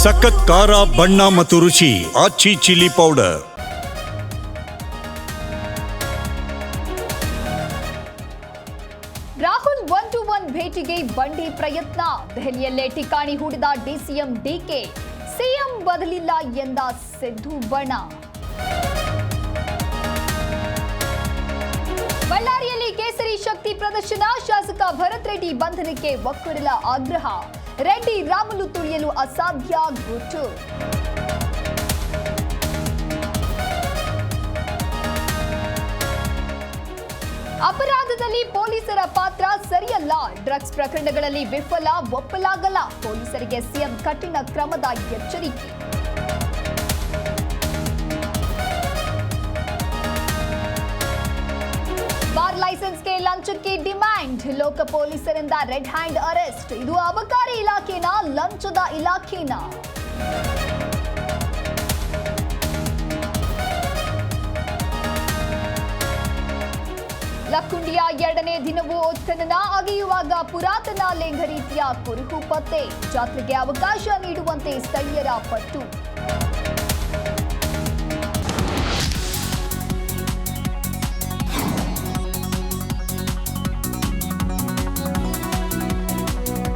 ಸಖತ್ ಖಾರ ಬಣ್ಣ ಮತ್ತು ರುಚಿ ಆಚಿ ಚಿಲ್ಲಿ ಪೌಡರ್. ರಾಹುಲ್ 1-to-1 ಭೇಟಿಗೆ ಬಂಡಿ ಪ್ರಯತ್ನ. ದೆಹಲಿಯಲ್ಲೇ ಠಿಕಾಣಿ ಹೂಡಿದ ಡಿಸಿಎಂ ಡಿಕೆ. ಸಿಎಂ ಬದಲಿಲ್ಲ ಎಂದ ಸಿದ್ದು ಬಣ. ಬಳ್ಳಾರಿಯಲ್ಲಿ ಕೇಸರಿ ಶಕ್ತಿ ಪ್ರದರ್ಶನ. ಶಾಸಕ ಭರತ್ ರೆಡ್ಡಿ ಬಂಧನಕ್ಕೆ ಒಕ್ಕೂಡಲ ಆಗ್ರಹ. ರೆಡ್ಡಿ ರಾಮುಲು ತುಳಿಯಲು ಅಸಾಧ್ಯ ಗುಟ್ಟು. ಅಪರಾಧದಲ್ಲಿ ಪೊಲೀಸರ ಪಾತ್ರ ಸರಿಯಲ್ಲ. ಡ್ರಗ್ಸ್ ಪ್ರಕರಣಗಳಲ್ಲಿ ವಿಫಲ ಒಪ್ಪಲಾಗಲ್ಲ. ಪೊಲೀಸರಿಗೆ ಸಿಎಂ ಕಠಿಣ ಕ್ರಮದ ಎಚ್ಚರಿಕೆ. ಬಾರ್ ಲೈಸೆನ್ಸ್ಗೆ ಲಂಚಕ್ಕೆ ಡಿಮ್ಯಾಂಡ್. ಲೋಕ ಪೊಲೀಸರಿಂದ ರೆಡ್ ಹ್ಯಾಂಡ್ ಅರೆಸ್ಟ್. ಇದು ಅಬಕಾರಿ ಇಲಾಖೆನ ಲಂಚದ ಇಲಾಖೆನ? ಲಕ್ಕುಂಡಿಯ 2ನೇ ದಿನವೂ ಉತ್ಖನನ. ಅಗೆಯುವಾಗ ಪುರಾತನ ಲಿಂಗ ರೀತಿಯ ಕುರುಹು ಪತ್ತೆ. ಜಾತ್ರೆಗೆ ಅವಕಾಶ ನೀಡುವಂತೆ ಸ್ಥಳೀಯರ ಪಟ್ಟು.